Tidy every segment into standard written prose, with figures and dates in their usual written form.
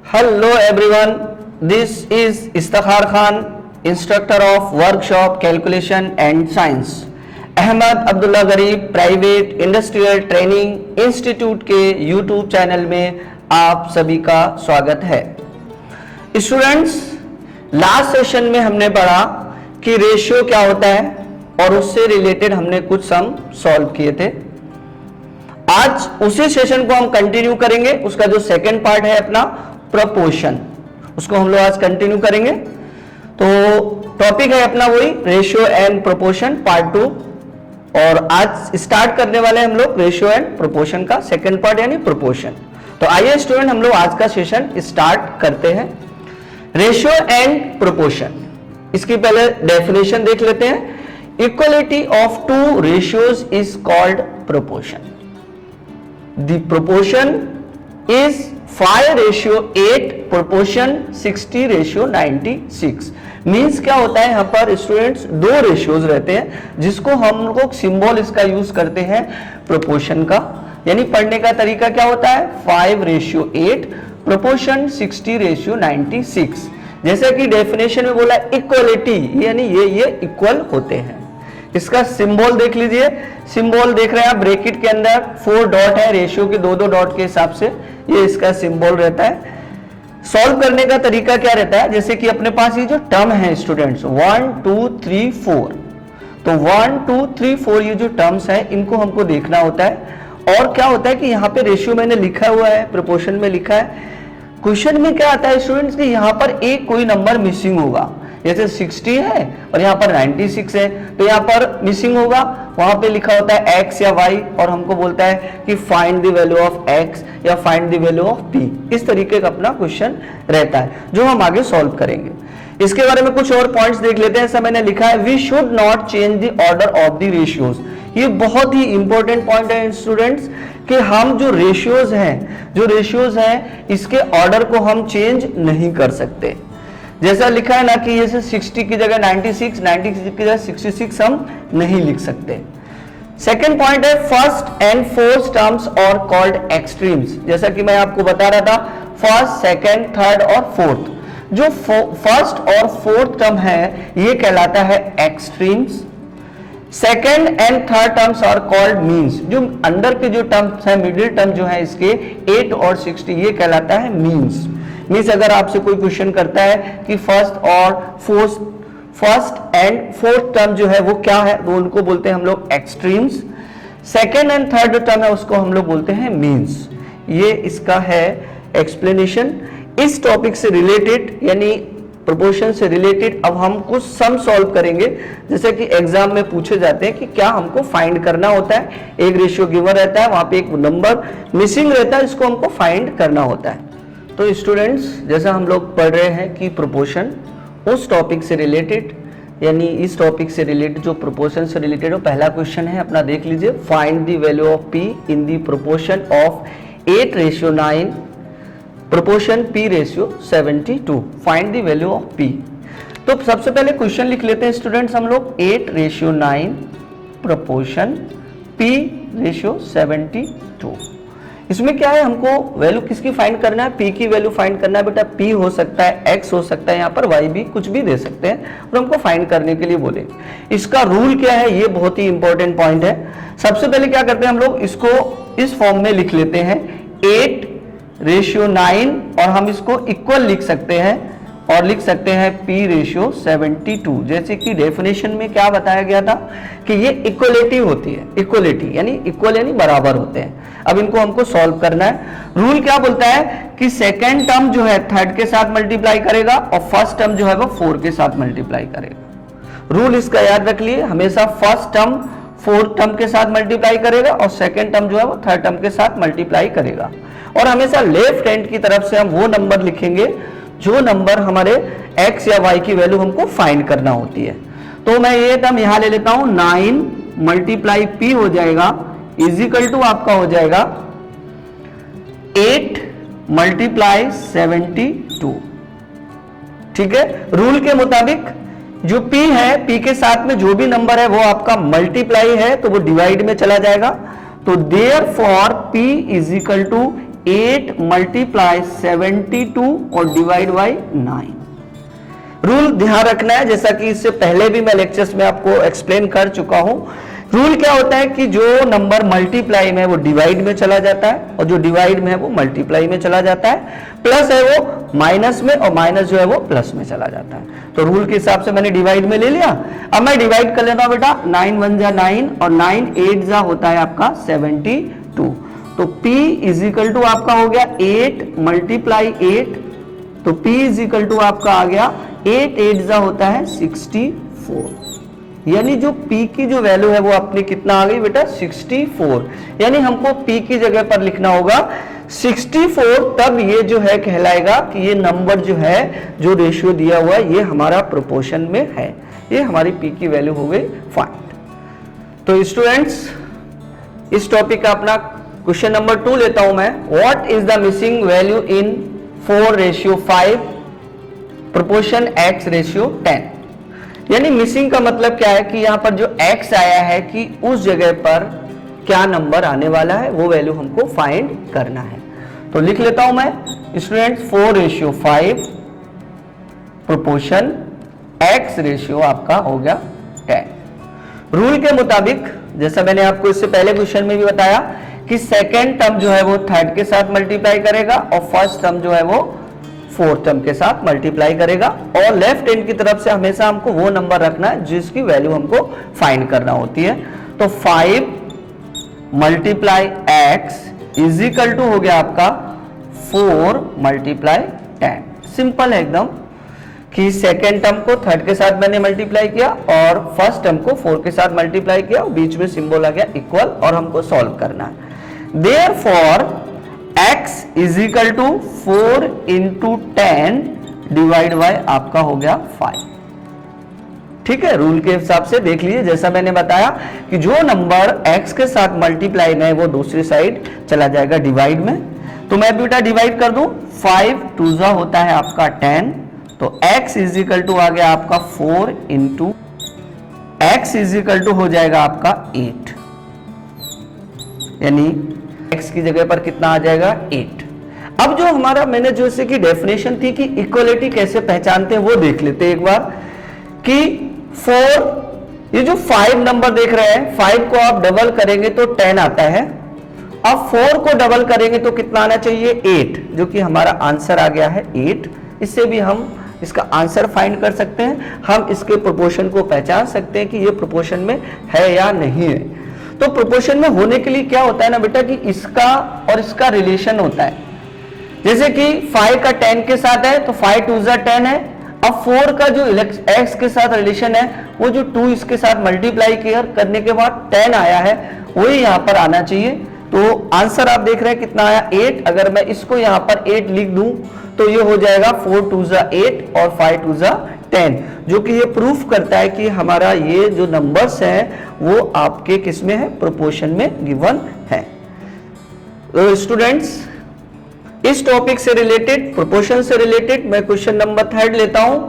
Hello everyone, this is Istakhar Khan, instructor of workshop calculation and science. Ahmad Abdullah गरीब private industrial training institute के YouTube channel में आप सभी का स्वागत है। स्टूडेंट्स, लास्ट सेशन में हमने पढ़ा कि रेशियो क्या होता है और उससे रिलेटेड हमने कुछ सम सॉल्व किए थे। आज उसी सेशन को हम कंटिन्यू करेंगे। उसका जो सेकंड पार्ट है अपना प्रोपोर्शन, उसको हम लोग आज कंटिन्यू करेंगे। तो टॉपिक है अपना वही रेशियो एंड प्रोपोर्शन पार्ट 2, और आज स्टार्ट करने वाले हम लोग रेशियो एंड प्रोपोर्शन का सेकंड पार्ट यानी प्रोपोर्शन। तो आइए स्टूडेंट, हम लोग आज का सेशन स्टार्ट करते हैं। रेशियो एंड प्रोपोर्शन, इसकी पहले डेफिनेशन देख लेते हैं। Equality of two ratios is called proportion. The proportion is 5:8 proportion 60:96। Means क्या होता है, यहां पर स्टूडेंट्स दो रेशियोज रहते हैं जिसको हम लोग सिंबल इसका यूज करते हैं प्रोपोर्शन का। यानी पढ़ने का तरीका क्या होता है, 5:8 प्रोपोर्शन 60:96। जैसा कि डेफिनेशन में बोला इक्वलिटी, यानी ये इक्वल होते हैं। इसका सिंबल देख लीजिए, सिंबल देख रहे हैं आप, ब्रैकेट के अंदर 4 डॉट है, रेशियो के दो डॉट के हिसाब से ये इसका सिंबल रहता है। सॉल्व करने का तरीका क्या रहता है, जैसे कि अपने पास ये जो टर्म है स्टूडेंट्स 1 2 3 4, तो 1 2 3 4 ये जो टर्म्स है इनको हमको देखना होता है। और क्या होता है कि यहाँ पे रेशियो मैंने लिखा हुआ है, प्रोपोर्शन में लिखा है। क्वेश्चन में क्या आता है स्टूडेंट्स कि यहाँ पर एक कोई नंबर मिसिंग होगा, जैसे 60 है और यहाँ पर 96 है, तो यहाँ पर मिसिंग होगा। वहां पे लिखा होता है x या y और हमको बोलता है कि find the value of x या find the value of p। इस तरीके का अपना क्वेश्चन रहता है जो हम आगे सॉल्व करेंगे। इसके बारे में कुछ और पॉइंट्स देख लेते हैं। ऐसा मैंने लिखा है, we should not change the order of the ratios. ये बहुत ही इंपॉर्टेंट पॉइंट है स्टूडेंट्स कि हम जो रेशियोज हैं इसके ऑर्डर को हम चेंज नहीं कर सकते। जैसा लिखा है ना कि जैसे 60 की जगह 96, 96 की जगह 66 हम नहीं लिख सकते। सेकेंड पॉइंट है, फर्स्ट एंड फोर्थ टर्म्स और कॉल्ड एक्सट्रीम्स। जैसा कि मैं आपको बता रहा था, फर्स्ट, सेकेंड, थर्ड और फोर्थ, जो फर्स्ट और फोर्थ टर्म है ये कहलाता है extremes. Second and third terms are called means. जो अंदर के जो टर्म्स है, मिडिल टर्म जो है इसके 8 और 60, ये कहलाता है मीन्स। मीन्स अगर आपसे कोई क्वेश्चन करता है कि फर्स्ट एंड फोर्थ टर्म जो है वो क्या है, तो उनको बोलते हैं हम लोग एक्सट्रीम्स। सेकेंड एंड थर्ड जो टर्म है उसको हम लोग बोलते हैं मीन्स। ये इसका है एक्सप्लेनेशन। इस टॉपिक से रिलेटेड यानी प्रोपोर्शन से रिलेटेड अब हम कुछ सम सॉल्व करेंगे। जैसे कि एग्जाम में पूछे जाते हैं कि क्या हमको फाइंड करना होता है। एक रेशियो गिवन रहता है, वहां पे एक नंबर मिसिंग रहता है, इसको हमको फाइंड करना होता है। तो स्टूडेंट्स, जैसा हम लोग पढ़ रहे हैं कि प्रोपोर्शन उस टॉपिक से रिलेटेड यानी इस टॉपिक से रिलेटेड जो प्रोपोर्शन से रिलेटेड हो, पहला क्वेश्चन है अपना, देख लीजिए। Find the value of p in the proportion of 8:9 proportion p:72। Find the value of p। तो सबसे पहले क्वेश्चन लिख लेते हैं स्टूडेंट्स हम लोग, 8:9 प्रोपोर्शन p:72। इसमें क्या है, हमको वैल्यू किसकी फाइंड करना है, p की वैल्यू फाइंड करना है। बेटा p हो सकता है, x हो सकता है, यहाँ पर y भी कुछ भी दे सकते हैं और हमको फाइंड करने के लिए बोले। इसका रूल क्या है, ये बहुत ही इंपॉर्टेंट पॉइंट है। सबसे पहले क्या करते हैं हम लोग, इसको इस फॉर्म में लिख लेते हैं 8:9 और हम इसको इक्वल लिख सकते हैं और लिख सकते हैं p:72। जैसे कि डेफिनेशन में क्या बताया गया था कि ये इक्वलिटी होती है। इक्वलिटी यानी इक्वल यानी बराबर होते हैं। अब इनको हमको सॉल्व करना है। रूल क्या बोलता है कि सेकेंड टर्म जो है थर्ड के साथ मल्टीप्लाई करेगा और फर्स्ट टर्म जो है वो 4 के साथ मल्टीप्लाई करेगा। रूल इसका याद रख लिए, हमेशा फर्स्ट टर्म फोर्थ टर्म के साथ मल्टीप्लाई करेगा और सेकेंड टर्म जो है वो थर्ड टर्म के साथ मल्टीप्लाई करेगा। और हमेशा लेफ्ट हैंड की तरफ से हम वो नंबर लिखेंगे जो नंबर हमारे x या y की वैल्यू हमको फाइंड करना होती है। तो मैं ये टर्म यहां ले लेता हूं, 9 मल्टीप्लाई p हो जाएगा इजिकल टू आपका हो जाएगा 8 मल्टीप्लाई 72। ठीक है, रूल के मुताबिक जो p है, p के साथ में जो भी नंबर है वो आपका मल्टीप्लाई है तो वो डिवाइड में चला जाएगा। तो therefore p is equal to 8 multiply 72 और डिवाइड बाई 9। रूल ध्यान रखना है, जैसा कि इससे पहले भी मैं लेक्चर्स में आपको एक्सप्लेन कर चुका हूं। रूल क्या होता है कि जो नंबर मल्टीप्लाई में है वो डिवाइड में चला जाता है, और जो डिवाइड में है वो मल्टीप्लाई में चला जाता है, प्लस है वो माइनस में, और माइनस जो है वो प्लस में चला जाता है। तो रूल के हिसाब से मैंने डिवाइड में ले लिया। अब मैं डिवाइड कर लेता हूं बेटा, 9 1 जा 9 और 9 8 जा होता है आपका 72। तो P इज इक्वल टू आपका हो गया 8 मल्टीप्लाई 8, तो P इज इक्वल टू आपका आ गया 8 8 जा होता है 64। यानी जो P की जो वैल्यू है वो अपनी कितना आ गई बेटा 64। यानी हमको P की जगह पर लिखना होगा 64, तब ये जो है कहलाएगा कि ये नंबर जो है, जो रेशियो दिया हुआ है, ये हमारा प्रोपोर्शन में है। ये हमारी P की वैल्यू हो गई फाइंड। तो स्टूडेंट्स, इस टॉपिक का अपना क्वेश्चन नंबर 2 लेता हूं मैं। What is the missing value in 4:5 proportion x:10। यानी मिसिंग का मतलब क्या है कि यहां पर जो x आया है कि उस जगह पर क्या नंबर आने वाला है, वो वैल्यू हमको फाइंड करना है। तो लिख लेता हूं मैं स्टूडेंट्स, 4:5 प्रोपोर्शन x आपका हो गया 10। रूल के मुताबिक, जैसा मैंने आपको इससे पहले क्वेश्चन में भी बताया कि सेकेंड टर्म जो है वो थर्ड के साथ मल्टीप्लाई करेगा, और फर्स्ट टर्म जो है वो फोर्थ टर्म के साथ मल्टीप्लाई करेगा, और लेफ्ट हैंड की तरफ से हमेशा हमको वो नंबर रखना है जिसकी वैल्यू हमको फाइंड करना होती है। तो 5 multiply x is equal to हो गया आपका 4 मल्टीप्लाई 10। सिंपल है एकदम कि सेकेंड टर्म को थर्ड के साथ मैंने मल्टीप्लाई किया और फर्स्ट टर्म को 4 के साथ मल्टीप्लाई किया, बीच में सिंबल आ गया इक्वल, और हमको सॉल्व करना है। Therefore x is equal to 4 into 10 divide by आपका हो गया 5। ठीक है, रूल के हिसाब से देख लीजिए, जैसा मैंने बताया कि जो नंबर x के साथ मल्टीप्लाई में है वो दूसरी साइड चला जाएगा डिवाइड में। तो मैं बेटा डिवाइड कर दूं, 5 2 होता है आपका 10, तो x इज इक्वल टू आ गया आपका 4 into x is equal to हो जाएगा आपका 8, यानी x की जगह पर कितना आ जाएगा 8। अब जो हमारा मैंने जैसे कि डेफिनेशन थी कि इक्वलिटी कैसे पहचानते हैं वो देख लेते हैं एक बार, कि 4, ये जो 5 नंबर देख रहे हैं, 5 को आप डबल करेंगे तो 10 आता है। अब 4 को डबल करेंगे तो कितना आना चाहिए 8, जो कि हमारा आंसर आ गया है 8। इससे भी हम इसका आंसर फाइंड कर सकते हैं, हम इसके प्रोपोर्शन को पहचान सकते हैं कि ये प्रोपोर्शन में है या नहीं है। तो प्रोपोर्शन में होने के लिए क्या होता है ना बेटा, कि इसका और इसका रिलेशन होता है। जैसे कि 5 का 10 के साथ है तो 5 2 10 है। अब 4 का जो x के साथ रिलेशन है, वो जो 2 इसके साथ मल्टीप्लाई करने के बाद 10 आया है, वही यहाँ पर आना चाहिए। तो आंसर आप देख रहे हैं कितना आया 8। अगर मैं इसको यहाँ पर 8 लिख दूं तो ये हो जाएगा 4 2 8 और 5 2 10, जो कि ये प्रूफ करता है कि हमारा ये जो नंबर्स हैं वो आपके किस में है, प्रोपोर्शन में गिवन है। तो स्टूडेंट्स, इस टॉपिक से रिलेटेड, प्रोपोर्शन से रिलेटेड मैं क्वेश्चन नंबर 3 लेता हूं।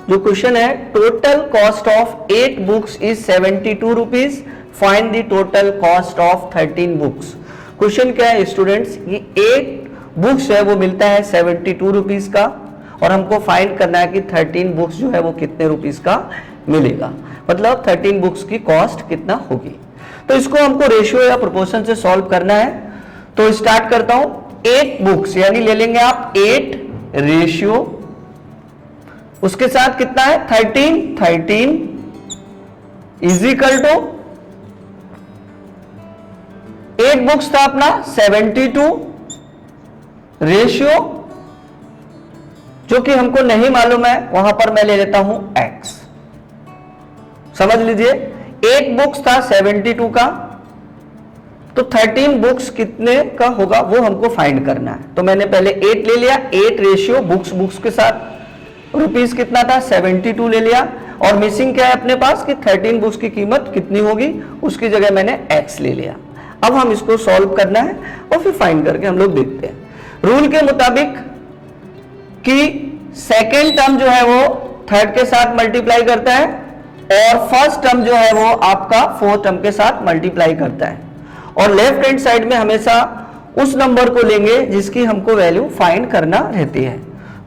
जो क्वेश्चन है, total cost of 8 books is 72 rupees, find the total cost of 13 books. Question क्या है स्टूडेंट्स, ये 8 बुक्स है वो मिलता है 72 रुपीज का, और हमको फाइंड करना है कि 13 बुक्स जो है वो कितने रुपीस का मिलेगा, मतलब 13 बुक्स की कॉस्ट कितना होगी। तो इसको हमको रेशियो या प्रोपोर्शन से सॉल्व करना है। तो स्टार्ट करता हूं, 8 बुक्स यानी ले लेंगे आप 8 रेशियो, उसके साथ कितना है 13 इज इक्वल टू 8 बुक्स था अपना 72 रेशियो, जो कि हमको नहीं मालूम है, वहां पर मैं ले लेता हूं x। समझ लीजिए, 8 बुक्स था 72 का, तो 13 बुक्स कितने का होगा वो हमको फाइंड करना है। तो मैंने पहले 8 ले लिया, 8 रेशियो बुक्स के साथ रुपीस कितना था 72 ले लिया, और मिसिंग क्या है अपने पास कि 13 बुक्स की कीमत कितनी होगी, उसकी जगह मैंने x ले लिया। अब हम इसको सॉल्व करना है और फिर फाइंड करके हम लोग देखते हैं। रूल के मुताबिक कि सेकेंड टर्म जो है वो थर्ड के साथ मल्टीप्लाई करता है, और फर्स्ट टर्म जो है वो आपका फोर्थ टर्म के साथ मल्टीप्लाई करता है, और लेफ्ट हैंड साइड में हमेशा उस नंबर को लेंगे जिसकी हमको वैल्यू फाइंड करना रहती है।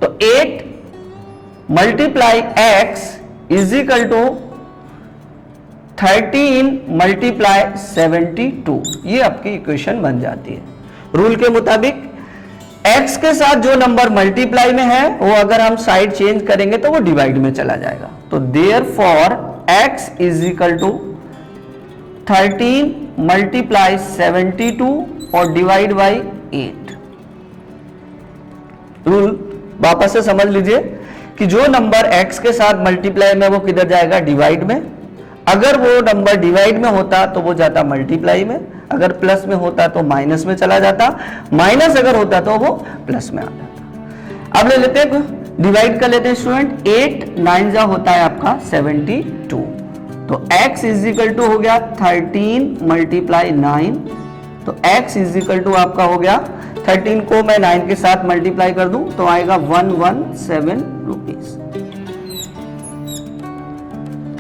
तो 8 multiply x is equal to 13 multiply 72, ये आपकी इक्वेशन बन जाती है। रूल के मुताबिक x के साथ जो नंबर मल्टीप्लाई में है वो अगर हम साइड चेंज करेंगे तो वो डिवाइड में चला जाएगा। तो therefore x is equal to 13 multiply 72 और डिवाइड बाई 8। रूल वापस से समझ लीजिए कि जो नंबर x के साथ मल्टीप्लाई में वो किधर जाएगा, डिवाइड में। अगर वो नंबर डिवाइड में होता तो वो जाता मल्टीप्लाई में, अगर प्लस में होता तो माइनस में चला जाता, माइनस अगर होता तो वो प्लस में आ जाता। अब ले लेते हैं, डिवाइड कर लेते हैं स्टूडेंट। 8 9 जा होता है आपका 72, तो x इज इक्वल टू हो गया 13 मल्टीप्लाई 9, तो x इज इक्वल टू आपका हो गया 13 को मैं 9 के साथ मल्टीप्लाई कर दूं तो आएगा 117 रुपीज।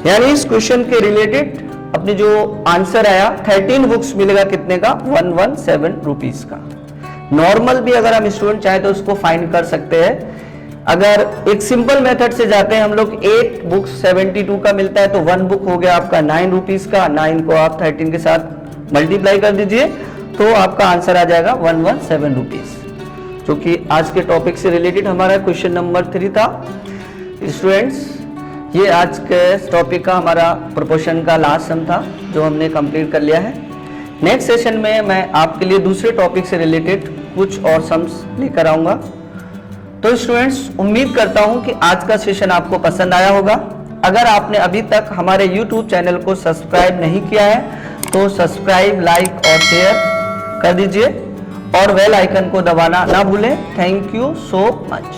यानी इस क्वेश्चन के रिलेटेड अपनी जो आंसर आया 13 बुक्स मिलेगा कितने का, 117 रुपीज का। नॉर्मल भी अगर हम स्टूडेंट चाहे तो उसको फाइंड कर सकते हैं। अगर एक सिंपल मेथड से जाते हैं हम लोग, 8 बुक्स 72 का मिलता है तो 1 बुक हो गया आपका 9 रुपीज का, 9 को आप 13 के साथ मल्टीप्लाई कर दीजिए तो आपका आंसर आ जाएगा 117 रुपीज, जो कि आज के टॉपिक से रिलेटेड हमारा क्वेश्चन नंबर 3 था। स्टूडेंट्स, ये आज के टॉपिक का हमारा प्रोपोर्शन का लास्ट सम था जो हमने कंप्लीट कर लिया है। नेक्स्ट सेशन में मैं आपके लिए दूसरे टॉपिक से रिलेटेड कुछ और सम्स लेकर आऊँगा। तो स्टूडेंट्स, उम्मीद करता हूँ कि आज का सेशन आपको पसंद आया होगा। अगर आपने अभी तक हमारे YouTube चैनल को सब्सक्राइब नहीं किया है तो सब्सक्राइब, लाइक और शेयर कर दीजिए और बेल आइकन को दबाना ना भूलें। Thank you so much.